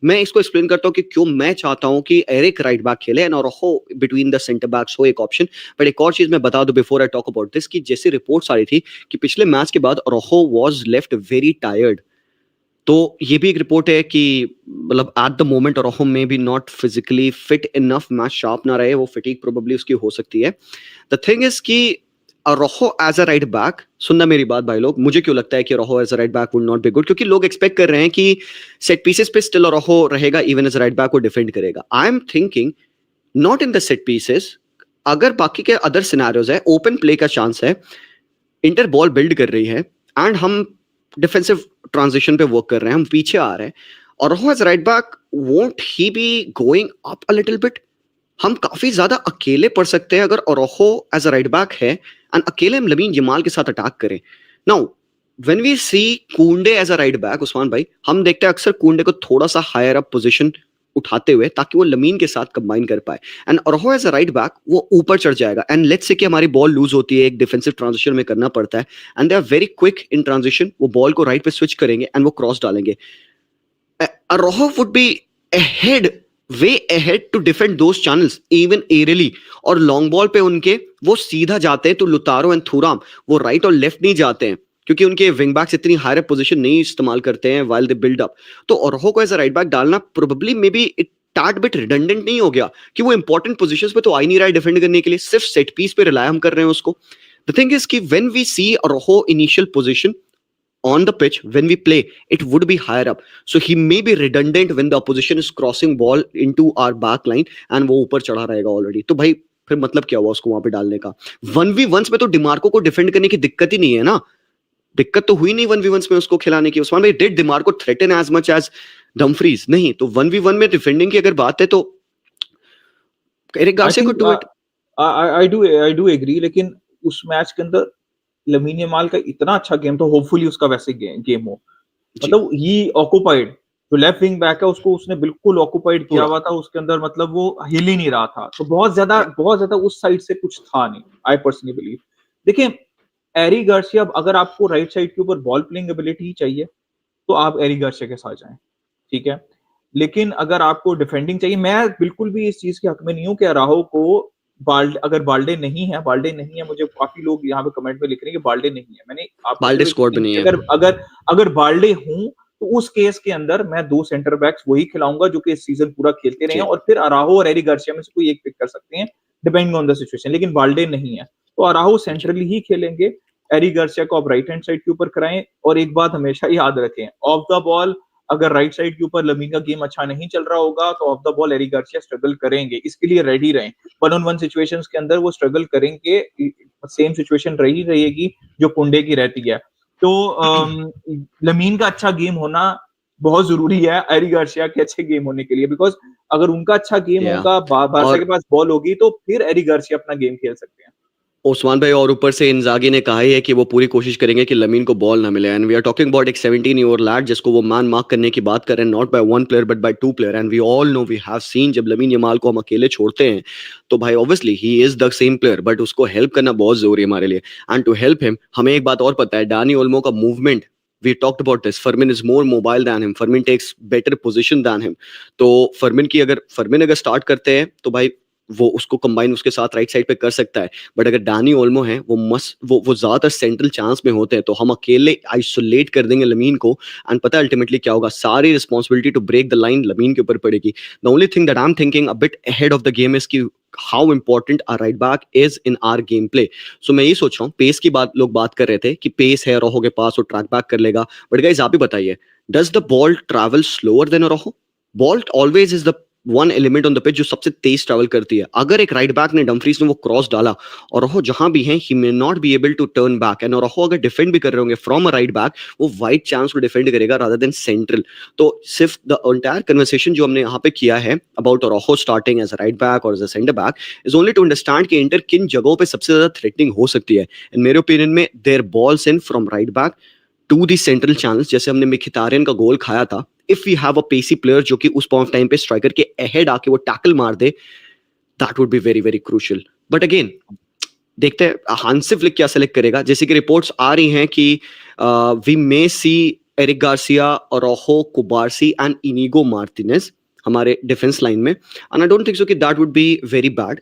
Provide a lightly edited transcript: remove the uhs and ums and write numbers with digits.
मैं इसको एक्सप्लेन करता हूँ कि क्यों मैं चाहता हूँ कि एरिक राइट बैक खेले and Araujo between the centre backs हो एक ऑप्शन। बट एक और चीज मैं बता दूं before I talk about this, कि जैसे रिपोर्ट्स आ रही थी कि पिछले मैच के बाद Araujo was left very tired. तो ये भी एक रिपोर्ट है कि मतलब at the moment Araujo may be not physically fit enough, match sharp ना रहे, वो फिटीक प्रोबेबली उसकी हो सकती है। द थिंग इज कि Araujo as a right back, सुनना मेरी बात भाई लोग, मुझे क्यों लगता है कि Araujo as a right back would not be good, क्योंकि लोग एक्सपेक्ट कर रहे हैं कि सेट पीसेस पे स्टिल अरोहो रहेगा, इवन एज राइट बैक वो डिफेंड करेगा। I am thinking not in the set pieces, अगर बाकी के अदर सिनेरियोज है, ओपन प्ले का चांस है, इंटर बॉल बिल्ड कर रही है एंड हम डिफेंसिव ट्रांजिशन पे वर्क कर रहे हैं, हम पीछे आ रहे हैं, और Araujo as right back won't he be going up a little bit? हम काफी ज्यादा अकेले पड़ सकते हैं अगर Araujo as a right back है एंड अकेले हम लमीन यमाल के साथ अटैक करें। Now when we see Kunde as a right back, Usman भाई, हम देखते हैं अक्सर कुंडे को थोड़ा सा हायर अप पोजीशन उठाते हुए ताकि वो लमीन के साथ कंबाइन कर पाए, and Araujo as a right back वो ऊपर चढ़ जाएगा एंड लेट्स से कि हमारी बॉल लूज होती है, एक डिफेंसिव ट्रांजिशन में करना पड़ता है and they are very quick in transition, वो बॉल को राइट पे स्विच करेंगे एंड वो क्रॉस डालेंगे। Rojo would be ahead, way ahead to defend those channels even aerially, और लॉन्ग बॉल पे उनके वो सीधा जाते हैं तो लुतारो एंड थुराम वो राइट और लेफ्ट नहीं जाते हैं, क्योंकि उनके विंग बैक्स इतनी हायर पोजीशन नहीं इस्तेमाल करते हैं while they build up। तो ओरोहो को एज अ राइट बैक डालना probably may be it tad bit redundant नहीं हो गया कि वो इंपॉर्टेंट पोजीशंस पे तो आ ही नहीं रहा है डिफेंड करने के लिए, सिर्फ सेट पीस पे रिलाय हम कर रहे हैं उसको। द थिंग इज कि when we see Araujo initial position on the pitch when we play, it would be higher up, so he may be redundant when the opposition is crossing ball into our back line and वो ऊपर चढ़ा रहेगा already. तो भाई फिर मतलब क्या हुआ उसको वहां पे डालने का? 1v1 में तो डिमार्को को डिफेंड करने की दिक्कत ही नहीं है ना, दिक्कत तो हुई नहीं 1v1 में उसको खिलाने की। उस्मान भाई, did Dimarco threaten as much as Dumfries? नहीं। तो 1v1 में डिफेंडिंग की अगर बात है तो Eric I Garcia think could do it. I do agree, लेकिन उस मैच के अंदर लमीन यमाल का इतना अच्छा गेम था, होपफुली उसका वैसे गेम हो। मतलब ही ऑक्युपाइड, जो लेफ्ट विंग बैक है उसको उसने बिल्कुल ऑक्युपाइड किया हुआ था उसके अंदर, मतलब वो हिल ही नहीं रहा था। तो बहुत ज्यादा उस साइड से कुछ था नहीं, आई पर्सनली बिलीव। देखिए, एरी गार्सिया, अगर आपको राइट साइड के ऊपर बॉल प्लेइंग एबिलिटी चाहिए तो आप एरी गार्सिया के साथ जाएं, ठीक है। लेकिन अगर आपको डिफेंडिंग चाहिए, मैं बिल्कुल भी इस चीज के हक में नहीं हूं कि अराहो को अगर बाल्डे नहीं है, मुझे काफी लोग यहाँ पे कमेंट में लिख रहे हैं कि बाल्डे नहीं है। मैंने आपको बाल्डे सिर्फ स्क्वाड में नहीं है। अगर अगर अगर बाल्डे हूं तो उस केस के अंदर मैं 2 सेंटर बैक्स वही खिलाऊंगा जो कि इस सीजन पूरा खेलते रहे हैं, और फिर अराहो और एरी गार्सिया में से कोई एक पिक कर सकते हैं डिपेंडिंग ऑन द सिचुएशन। लेकिन बाल्डे नहीं है तो अराहो सेंट्रली ही खेलेंगे, एरी गार्सिया को आप राइट हैंड साइड के ऊपर कराएं। और एक बात हमेशा याद रखें, ऑफ द बॉल अगर राइट साइड के ऊपर लमीन का गेम अच्छा नहीं चल रहा होगा तो off the ball Eric Garcia struggle करेंगे, इसके लिए रेडी रहें। 1-on-1 सिचुएशंस के अंदर वो स्ट्रगल करेंगे, सेम सिचुएशन रही रहेगी जो कुंडे की रहती है। तो लमीन का अच्छा गेम होना बहुत जरूरी है एरी गार्सिया के अच्छे गेम होने के लिए, बिकॉज अगर उनका अच्छा गेम होगा, बारसा के पास बॉल होगी, तो फिर एरी गार्सिया अपना गेम खेल सकते हैं। ओस्मान भाई, और ऊपर से इंजागी ने कहा ही है कि वो पूरी कोशिश करेंगे कि लमीन को बॉल ना मिले, and we are talking about एक 17 ईयर लैड जिसको वो मैन मार्क करने की बात कर रहे हैं, not by one player but by two player. And we all know, we have seen, जब लमीन यमाल को हम अकेले छोड़ते हैं तो भाई obviously he is the same player, but उसको हेल्प करना बहुत जरूरी है हमारे लिए। एंड टू हेल्प हिम, हमें एक बात और पता है, डानी ओल्मो का movement, we talked about this, Fermin is more mobile than him, Fermin takes better position than him। तो फर्मिन अगर स्टार्ट करते हैं तो भाई वो उसको कंबाइन उसके साथ राइट साइड पे कर सकता है। बट अगर डानी ओल्मो है वो ज्यादातर सेंट्रल चांस में होते हैं, तो हम अकेले आइसोलेट कर देंगे लमीन को, एंड पता है अल्टीमेटली क्या होगा, सारी responsibility to break the line Lamine के ऊपर पड़ेगी। The only thing that I am thinking a bit ahead of the game is कि how important our right back is in our game play. So मैं ये सोच रहा हूँ, pace की बात कर रहे थे कि पेस है रोहो के पास, वो ट्रैक बैक कर लेगा, बट गाइस आप ही बताइए, does the ball travel slower than Araujo? Ball always is the one element on the pitch जो सबसे तेज ट्रैवल करती है। अगर एक राइट बैक ने, डम्फ्रीज ने वो क्रॉस डाला और रोहो जहां भी है, he may not be able to turn back, and Araujo अगर डिफेंड भी कर रहे होंगे फ्रॉम अ राइट बैक, वो वाइड चांस को डिफेंड करेगा रादर देन सेंट्रल। तो सिर्फ द एंटायर कन्वर्सेशन जो हमने यहाँ पे किया है about Araujo starting as a right back और as a centre back is only to understand कि इंटर किन जगहों पे सबसे ज्यादा थ्रेटनिंग हो सकती है। इन मेरे ओपिनियन में there balls in from right back to the central channels, जैसे हमने मिखितारियन का गोल खाया था। If we have a pacy player जो कि उस पॉइंट ऑफ टाइम पे स्ट्राइकर के अहेड आके वो टैकल मार दे, that would be very very crucial. But again देखते हैं हांसी फ्लिक क्या सेलेक्ट करेगा। जैसे कि रिपोर्ट्स आ रही हैं कि we may see Eric Garcia, अराउjo, कुबार्सी एंड इनिगो मार्टिनेज हमारे डिफेंस लाइन में, and I don't think so कि that would be very bad.